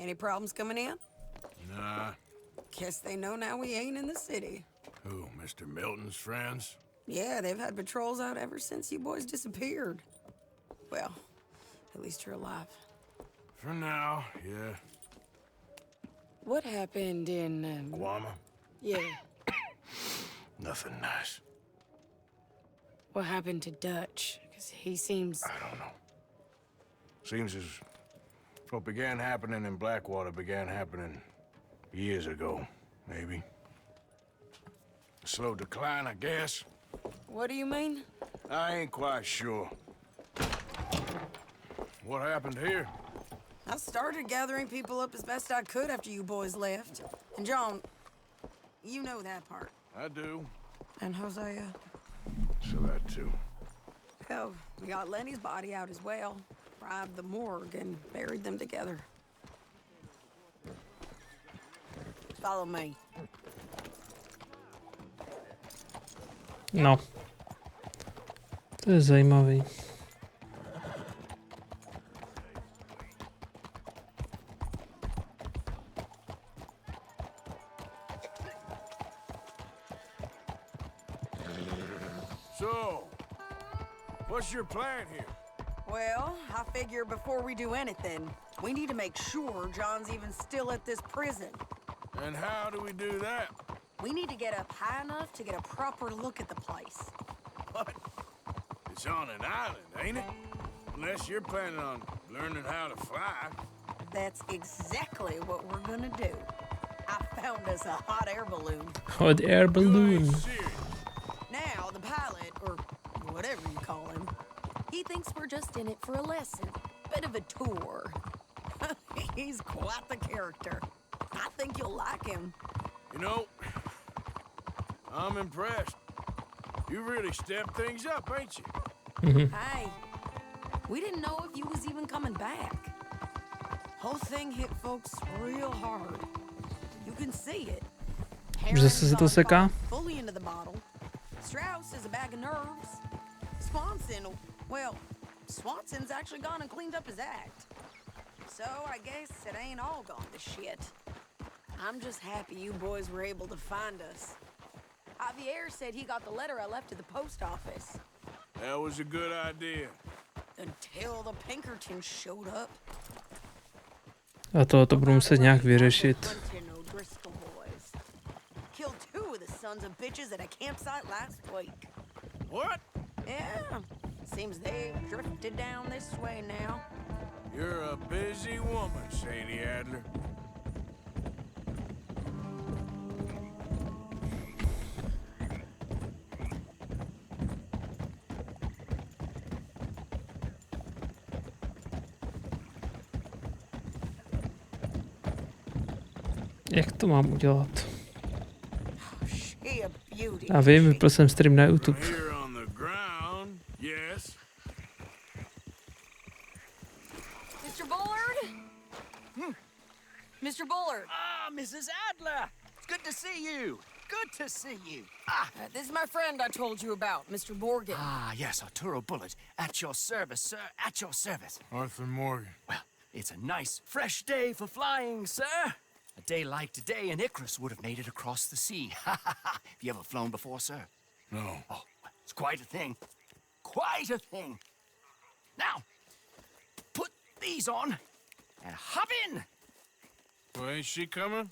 Any problems coming in? Nah. Guess they know now we ain't in the city. Who, Mr. Milton's friends? Yeah, they've had patrols out ever since you boys disappeared. Well, at least you're alive. For now, yeah. What happened in, Guama? yeah, Nothing nice. what happened to Dutch? Because he seems... I don't know. Seems as what began happening in Blackwater began happening years ago, maybe. A slow decline, I guess. What do you mean? I ain't quite sure. What happened here? I started gathering people up as best I could after you boys left. And John, you know that part. I do. And Hosea? So that too. Hell, we got Lenny's body out as well. Bribed the morgue and buried them together. Follow me. No. To je zajímavý. So, what's your plan here? Well, I figure before we do anything, we need to make sure John's even still at this prison. And how do we do that? We need to get up high enough to get a proper look at the place. What? It's on an island, ain't it? Unless you're planning on learning how to fly. That's exactly what we're gonna do. I found us a hot air balloon. Hot air You balloon. ain't serious. Now, the pilot, or whatever you call him, he thinks we're just in it for a lesson. Bit of a tour. He's quite the character. I think you'll like him. You know, I'm impressed. You really stepped things up, ain't you? Hey, we didn't know if you was even coming back. Whole thing hit folks real hard. You can see it. Zase se to seká. Fully into the bottle. Strauss is a bag of nerves. Swanson, well, Swanson's actually gone and cleaned up his act. So I guess it ain't all gone to shit. I'm just happy you boys were able to find us. Javier said he got the letter I left at the post office. That was a good idea. Until the Pinkertons showed up. A to budu muset nějak vyřešit. Killed two of the sons of bitches at a campsite last week. What? Yeah. Seems they've drifted down this way now. You're a busy woman, Sadie Adler. Jak to mám udělat? She a beauty. Já vím, vypl jsem stream na From YouTube. here on the ground, yes. Mr. Bullard? Mr. Bullard. Ah, Mrs. Adler! It's good to see you. Good to see you. This is my friend I told you about, Mr. Morgan. Ah, yes, Arturo Bullet. At your service, sir. At your service. Arthur Morgan. Well, it's a nice, fresh day for flying, sir. A day like today, an Icarus would have made it across the sea. Have you ever flown before, sir? No. Oh, well, it's quite a thing. Quite a thing. Now, put these on and hop in. Well, ain't she coming?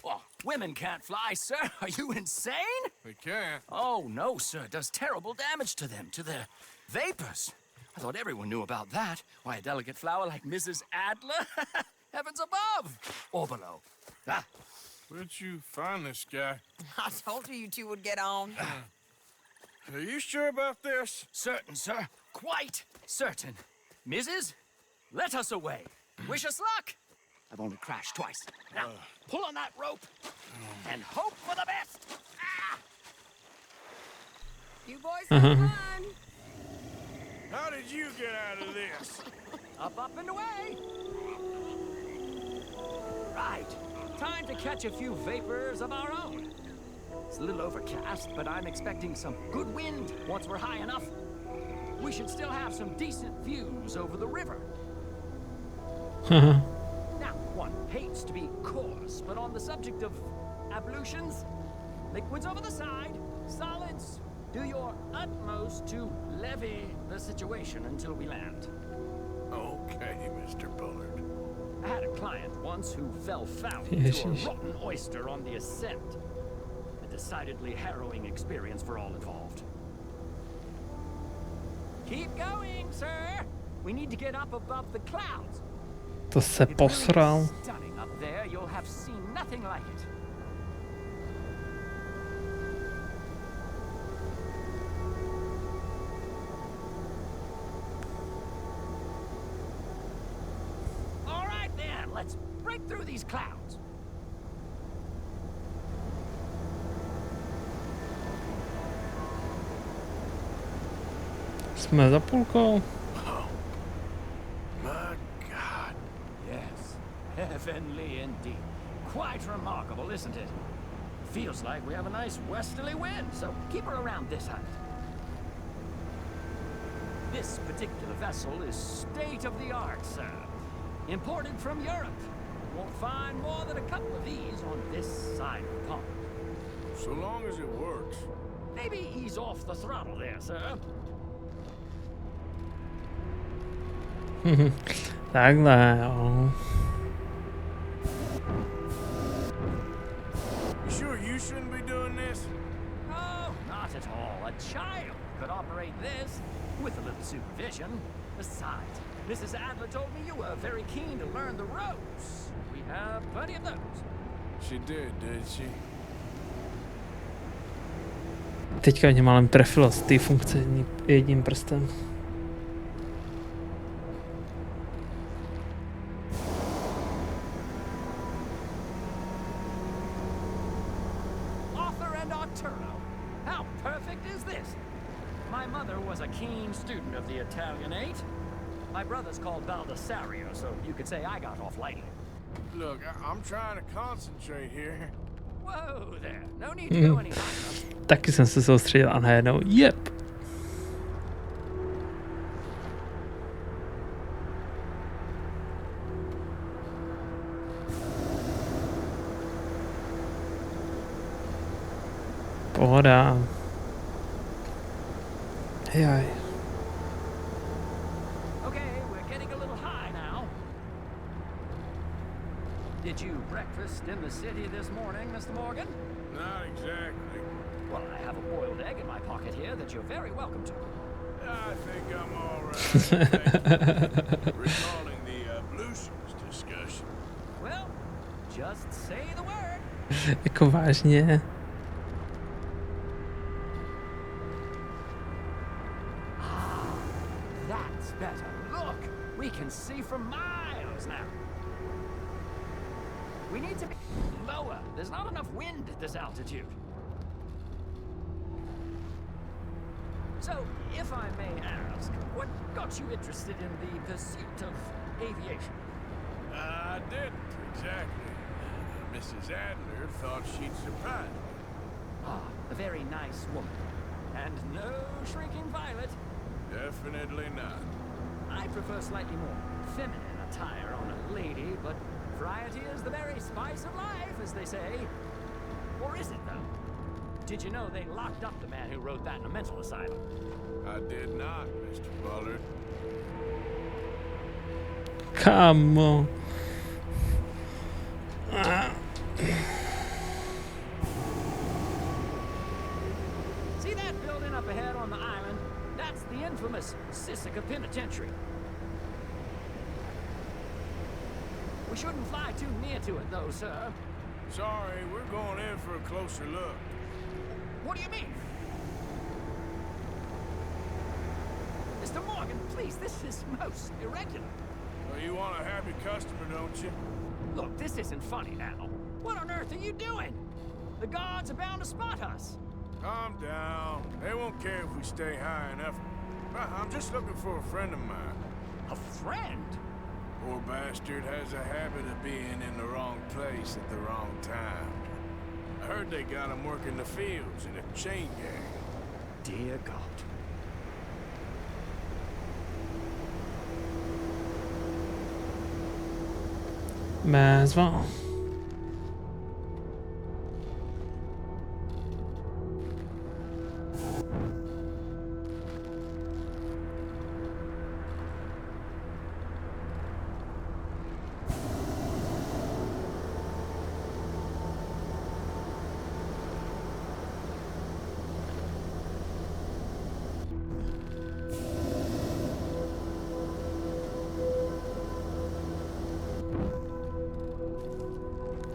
Well, women can't fly, sir. Are you insane? We can't. Oh, no, sir. It does terrible damage to them, to their vapors. I thought everyone knew about that. Why, a delicate flower like Mrs. Adler? Heavens above! Or below. Ah, Where'd you find this guy? I told you two would get on. Are you sure about this? certain, sir. Quite certain. Mrs., let us away. Wish us luck. I've only crashed twice. Now, pull on that rope and hope for the best. Ah! You boys have fun. How did you get out of this? Up and away. Right. Time to catch a few vapors of our own. It's a little overcast, but I'm expecting some good wind once we're high enough. We should still have some decent views over the river. Now, one hates to be coarse, but on the subject of ablutions, liquids over the side, solids, do your utmost to levy the situation until we land. Okay, Mr. Bullard. I had a client once who fell foul Yes, to a yes. rotten oyster on the ascent. A decidedly harrowing experience for all involved. Keep going, sir. We need to get up above the clouds. To se It really posral. is stunning up there. You'll have seen nothing like it. All right then, let's break through these clouds. Jsme za půlkou. My God. Yes, heavenly indeed. Quite remarkable, isn't it? Feels like we have a nice westerly wind, so keep her around this height. This particular vessel is state of the art, sir. Imported from Europe. Won't find more than a couple of these on this side of the pond. So long as it works. Maybe ease off the throttle there, sir. Takhle, jo. You sure you shouldn't be doing this? Oh, not at all. A child could operate this with a little supervision. Besides, Mrs. Adler told me you were very keen to learn the ropes. We have plenty of those. She did she? Teďka mě málem trefilo z té funkce jedním prstem. Author and Arturo. How perfect is this? My mother was a keen student of the Italianate. My brother's called Baldessario, so you could say I got off lightly. Look, I'm trying to concentrate here. Whoa there. No need to go any higher. Taky jsem se soustředil a najednou jep. Pohoda. Jaj. Okay, we're getting a little high now. Did you breakfast in the city this morning, Mr. Morgan? Not exactly. Well, I have a boiled egg in my pocket here that you're very welcome to. I think I'm all right. Thank you. Recalling the ablutions discussion. Well, just say the word. Jako vážně. That's better. Look, we can see for miles now. We need to be lower. There's not enough wind at this altitude. So, if I may ask, what got you interested in the pursuit of aviation? I didn't exactly. Mrs. Adler thought she'd surprise me. Ah, a very nice woman. And no shrinking violet. Definitely not. I prefer slightly more feminine attire on a lady, but variety is the very spice of life, as they say. Or is it, though? Did you know they locked up the man who wrote that in a mental asylum? I did not, Mr. Bullard. Come on. See that building up ahead on the island? That's the infamous Sisika Penitentiary. We shouldn't fly too near to it, though, sir. Sorry, we're going in for a closer look. What do you mean? Mr. Morgan, please, this is most irregular. Well, you want a happy customer, don't you? Look, this isn't funny now. What on earth are you doing? The guards are bound to spot us. Calm down. They won't care if we stay high enough. I'm just looking for a friend of mine. A friend? Poor bastard has a habit of being in the wrong place at the wrong time. I heard they got him working the fields in a chain gang. Dear God. Ez van.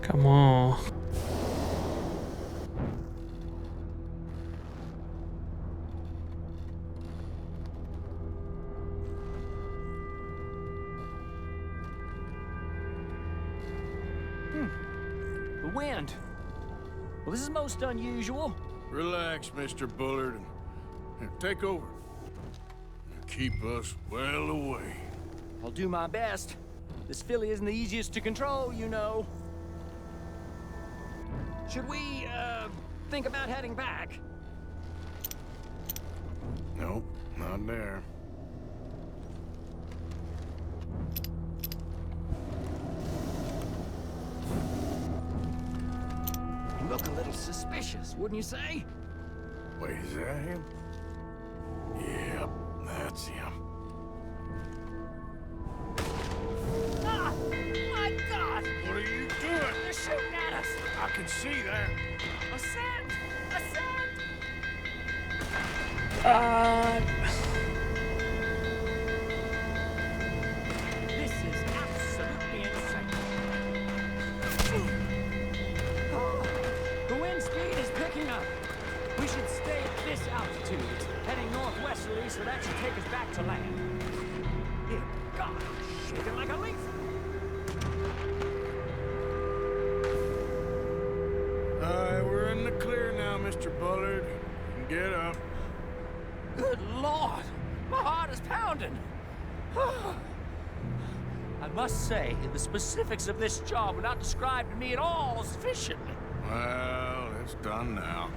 Come on. The wind. Well, this is most unusual. Relax, Mr. Bullard. Here, take over. Keep us well away. I'll do my best. This filly isn't the easiest to control, you know. Should we, think about heading back? Nope, not there. You look a little suspicious, wouldn't you say? Wait, is that him? Yep, that's him. Ah! My God! What are you doing? They're shooting at us! I can see that. Ascend! Ascend! This is absolutely insane. The wind speed is picking up. We should stay at this altitude. It's heading northwesterly, so that should take us back to land. Dear God, I'm shaking like a leaf. We're in the clear now, Mr. Bullard. Get up. Good Lord, my heart is pounding. I must say, the specifics of this job were not described to me at all sufficiently. Well, it's done now.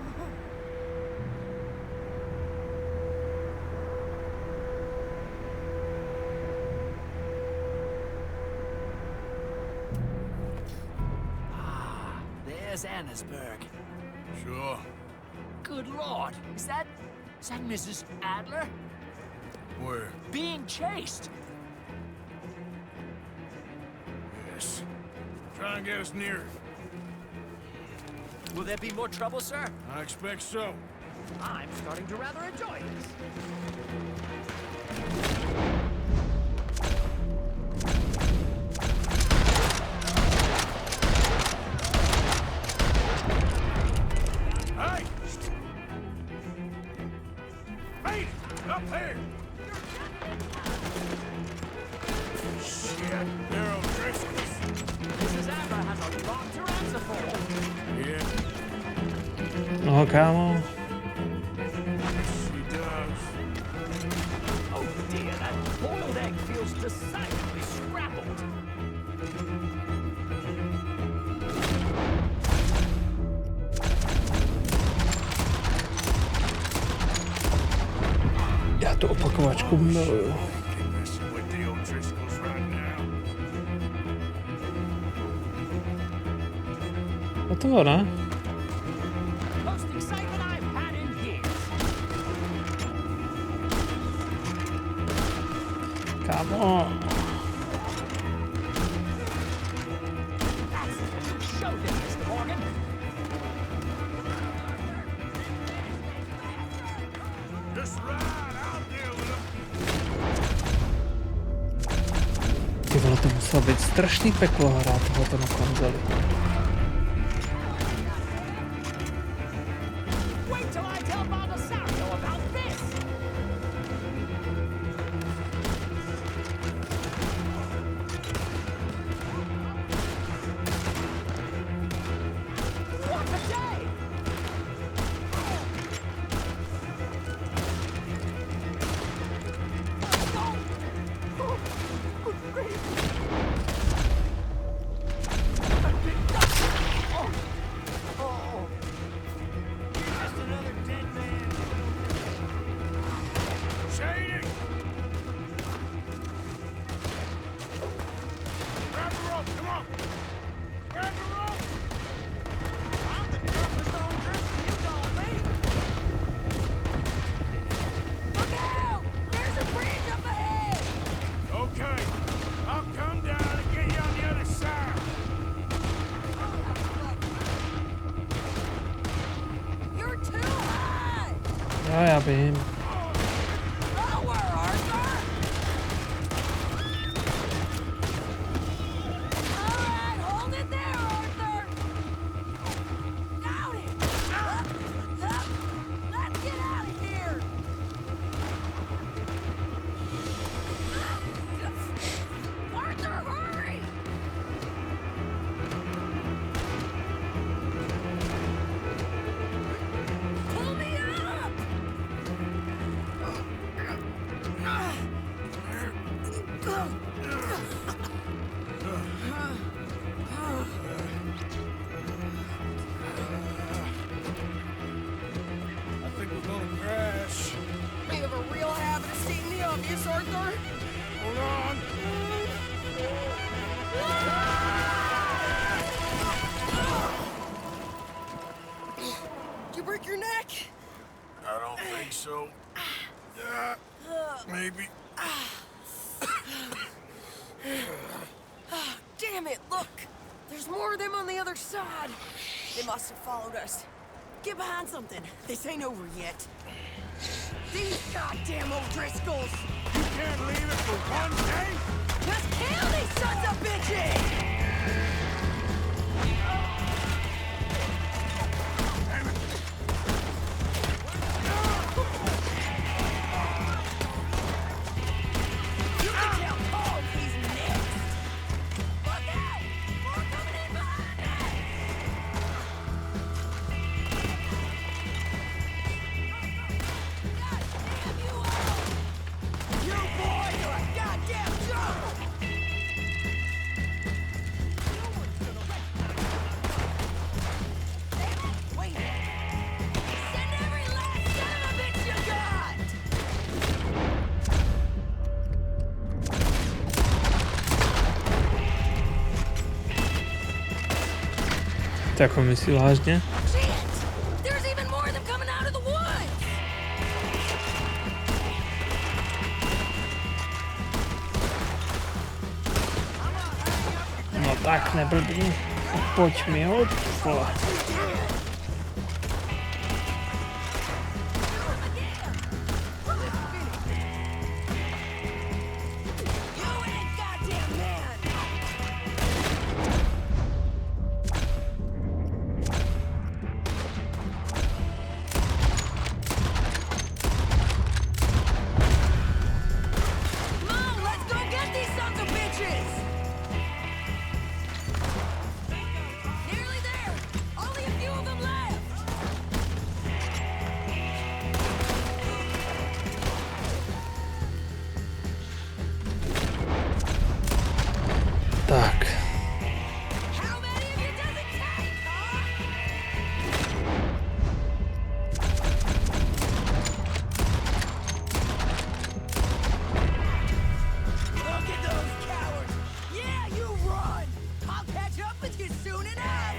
There's Annesburg. Sure. Good Lord, is that Mrs. Adler? Where? Being chased. Yes. Try and get us near. Will there be more trouble, sir? I expect so. I'm starting to rather enjoy this. Hey! Hey! Up here! Shit, they're on Driscoll's. Mrs. Adler has a lot to answer for. Yeah, No, kámo. she does. Oh dear, that boiled egg feels decidedly scrappled. Já tu opakovačku miluju. Keep messing with the old Driscolls right now. Hotovo, ne? Most excitement I've had in years. Kámo. That's it. Show them, Mr. Morgan. Just ride out there with them. Ty vole, to muselo být strašný peklo hrát tohoto na konzoli. Wait till I tell Baldasario about this. What a day! Oh, good grief. vím. Lower, Arthur! All right, hold it there, Arthur! Got it! Let's get out of here! Arthur, hurry! Pull me up! I think we're gonna crash. You have a real habit of seeing the obvious, Arthur. Hold on. Did you break your neck? I don't think so. Maybe. Damn it, look! There's more of them on the other side. They must have followed us. Get behind something. This ain't over yet. These goddamn O'Driscolls! You can't leave it for one day? Just kill these sons of bitches! You can tell Paul he's next. Look out! More coming in behind us! God damn you all! You boys are a goddamn joke! Wait! Send every last son of a bitch you got! To jako myslí vážně? Shit! There's even more of them coming out of the woods! No tak neblbni. Pojď mi ho, vole. You ain't goddamn man! Come on, let's go get these sons of bitches! Nearly there! Only a few of them left! Tak. How many of you does it take, huh? Look at those cowards! Yeah, you run! I'll catch up with you soon enough!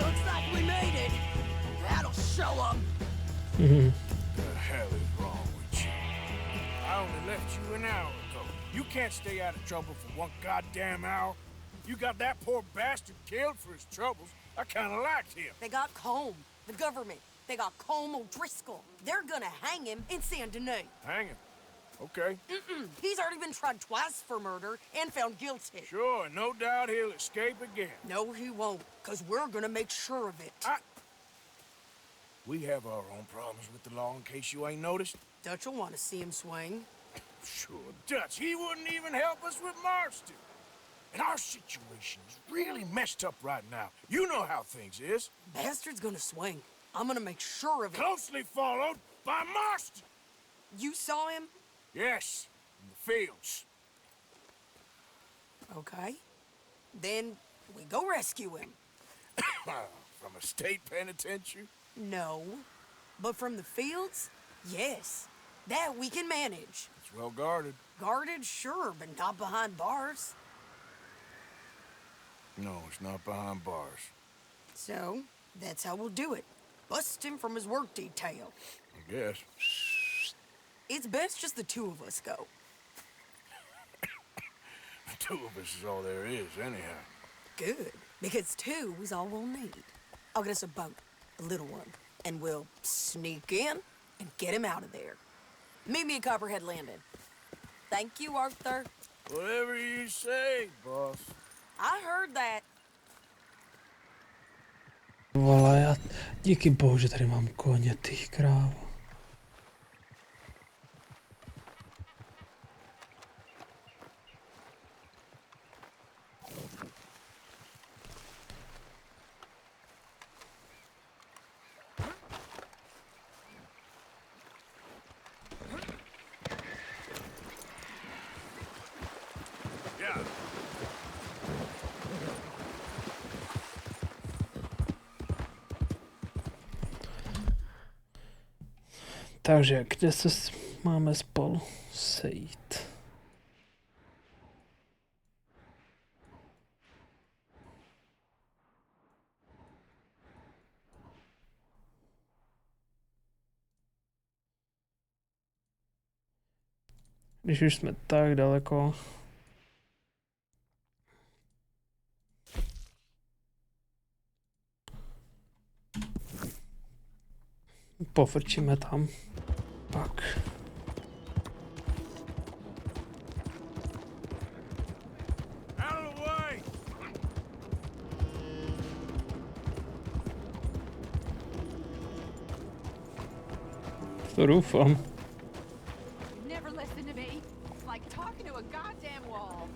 Looks like we made it. That'll show them. Mhm. The hell is wrong with you? I only left you an hour ago. You can't stay out of trouble for one goddamn hour. You got that poor bastard killed for his troubles. I kind of liked him. They got Combe, the government. They got Combe O'Driscoll. They're gonna hang him in Saint Denis. Hang him. Okay. He's already been tried twice for murder and found guilty. Sure, no doubt he'll escape again. No, he won't, because we're gonna make sure of it. We have our own problems with the law, in case you ain't noticed. Dutch will want to see him swing. Sure, Dutch, he wouldn't even help us with Marston. And our situation is really messed up right now. You know how things is. Bastard's gonna swing. I'm gonna make sure of it. Closely followed by Marston. You saw him? Yes, in the fields. Okay. Then we go rescue him. From a state penitentiary? No. But from the fields? Yes. That we can manage. It's well guarded. Guarded, sure, but not behind bars. No, it's not behind bars. So, that's how we'll do it. Bust him from his work detail. I guess. It's best just the two of us go. The two of us is all there is, anyhow. Good, because two is all we'll need. I'll get us a boat, a little one. and we'll sneak in and get him out of there. Meet me at Copperhead Landing. Thank you, Arthur. Whatever you say, boss. I heard that. Vole, já díky bohu, že tady mám koně, ty krávo. Takže, kde se máme spolu sejít? Když už jsme tak daleko. Pofrčíme tam. Pak. To doufám. Never listen to me. It's like talking to a goddamn wall.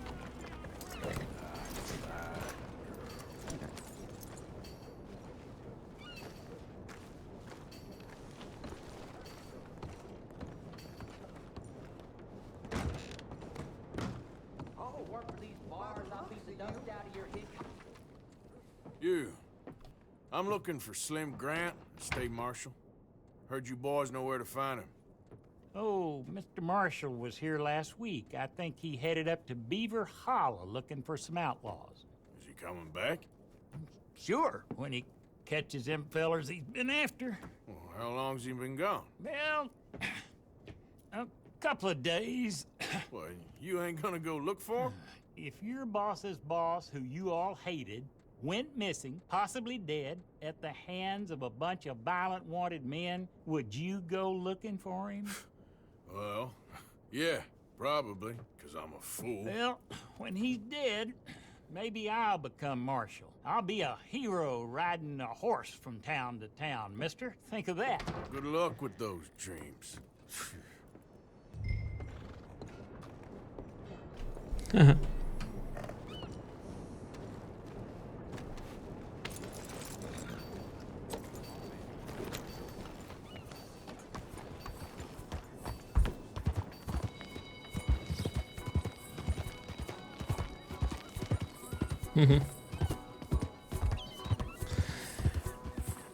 You. I'm looking for Slim Grant, State Marshal. Heard you boys know where to find him. Oh, Mr. Marshall was here last week. I think he headed up to Beaver Hollow looking for some outlaws. Is he coming back? Sure, when he catches them fellers he's been after. Well, how long's he been gone? Well, a couple of days. What, you ain't gonna go look for him? If your boss's boss, who you all hated, went missing, possibly dead, at the hands of a bunch of violent wanted men, would you go looking for him? Well, yeah, probably, because I'm a fool. Well, when he's dead, maybe I'll become marshal. I'll be a hero riding a horse from town to town, mister. Think of that. Good luck with those dreams.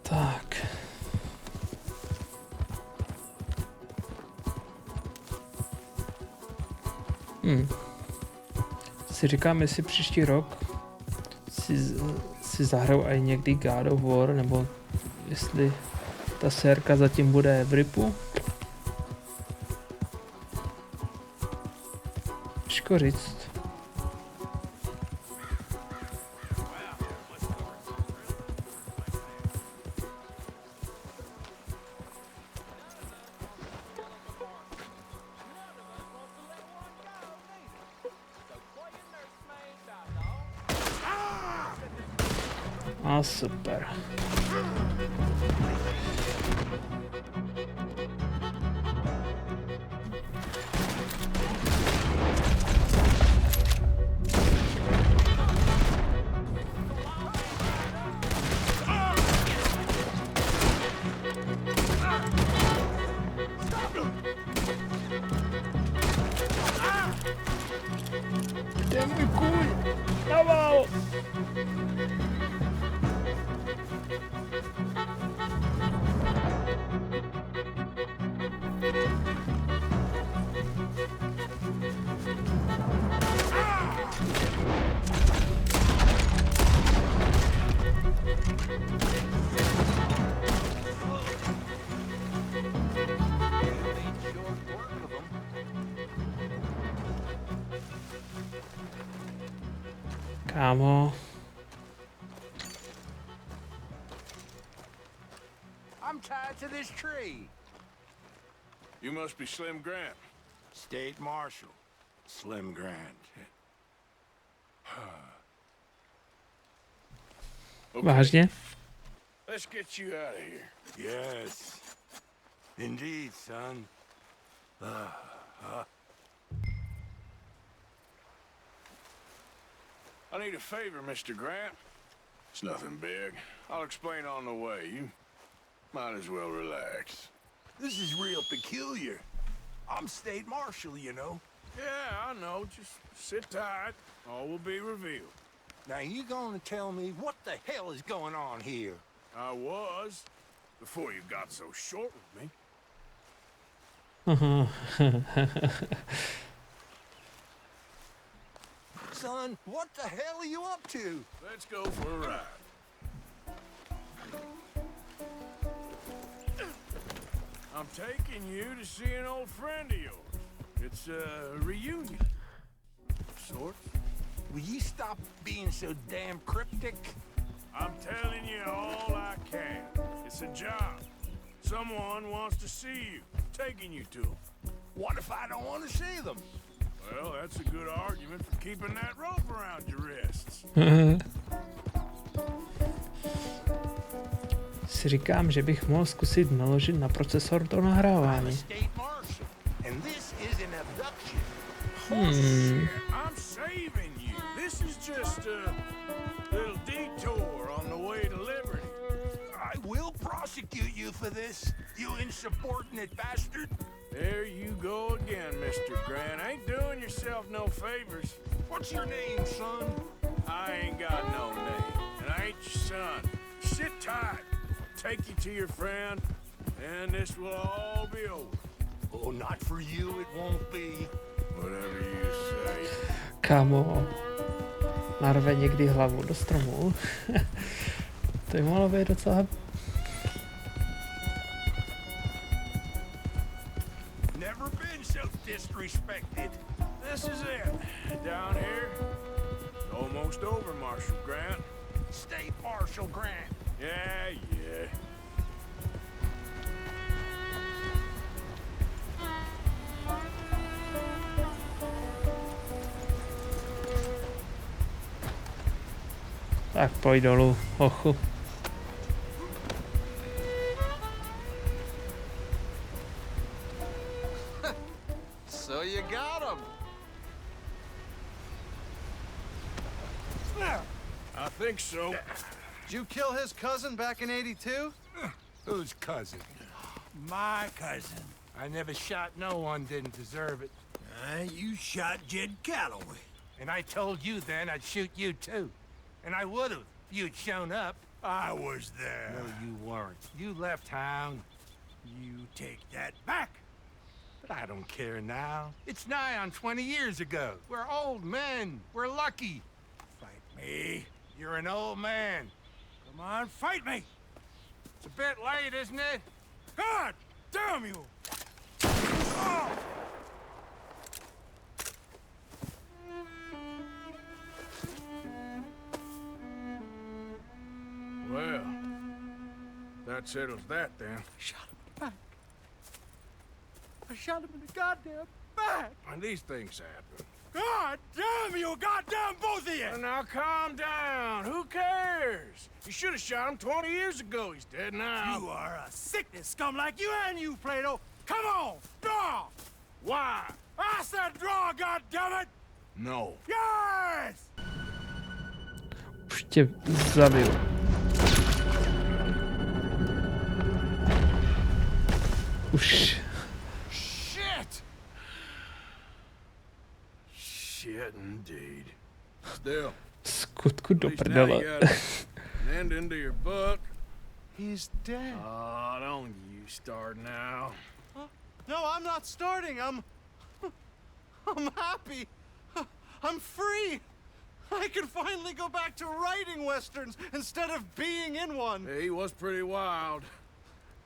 Tak. Si říkám, jestli příští rok si zahraju i někdy God of War, nebo jestli ta sérka zatím bude v ripu. Těžko říct. A super. Kde je můj kůň? Naval! I'm to this tree? You must be Slim Grant. State Marshal, Slim Grant. Vážně? Let's get you out of here. Yes, indeed, son. I need a favor, Mr. Grant. It's nothing big. I'll explain on the way. You might as well relax. This is real peculiar. I'm State Marshal, you know. Yeah, I know. Just sit tight. All will be revealed. Now, you gonna tell me what the hell is going on here? I was, before you got so short with me. Son, what the hell are you up to? Let's go for a ride. I'm taking you to see an old friend of yours. It's a reunion. Of sorts. Will you stop being so damn cryptic? I'm telling you all I can. It's a job. Someone wants to see you. Taking you to them. What if I don't want to see them? Well, that's a good argument for keeping that rope around your wrists. Si říkám, že bych mohl zkusit naložit na procesor to nahrávání. State Marshal, and this is an abduction. Shit, I'm saving you. This is just a little detour on the way to liberty. I will prosecute you for this, you insubordinate bastard. There you go again, Mr. Grant. Ain't doing yourself no favors. What's your name, son? I ain't got no name, and I ain't your son. Sit tight. Take you to your friend, and this will all be over. Oh, not for you, it won't be. Whatever you say. Kámo, narve někdy hlavu do stromu. To by mohlo být docela... Never been so disrespected. This is it. Down here, it's almost over, Marshal Grant. State Marshal Grant. Yeah, yeah. Tak pojď dolů, hochu. So you got him. I think so. Did you kill his cousin back in '82? Whose cousin? My cousin. I never shot no one didn't deserve it. You shot Jed Calloway. And I told you then I'd shoot you too. And I would've if you'd shown up. I was there. No, you weren't. You left town. You take that back. But I don't care now. It's nigh on 20 years ago. We're old men. We're lucky. Fight me. You're an old man. Come on, fight me. It's a bit late, isn't it? God damn you! Oh! Well, that settles that then. Shot him in the back. I shot him in the goddamn back. And these things happen. God damn you, goddamn both of you! Well, now calm down. Who cares? You should have shot him 20 years ago. He's dead now. You are a sickness scum like you and you, Plato. Come on, draw! Why? I said draw, goddammit! No. Yes! Už tě zabil. Už. Shit! Shit indeed. Still. Skutku do At least now prdele. you got an end into your book. He's dead. Oh, don't you start now. No, I'm not starting. I'm happy. I'm free. I can finally go back to writing westerns instead of being in one. He was pretty wild.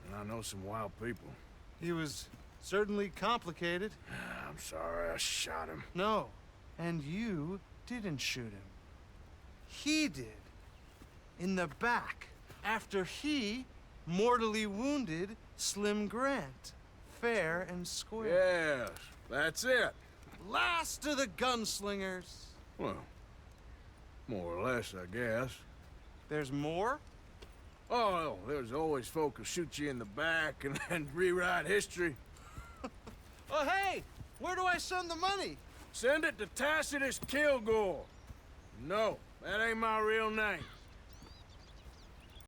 And I know some wild people. He was certainly complicated. I'm sorry I shot him. No, and you didn't shoot him. He did. In the back. After he mortally wounded Slim Grant. Fair and square. Yes, that's it. Last of the gunslingers. Well, more or less, I guess. There's more? Oh, there's always folk who shoot you in the back and then rewrite history. Oh, hey! Where do I send the money? Send it to Tacitus Kilgore. No, that ain't my real name.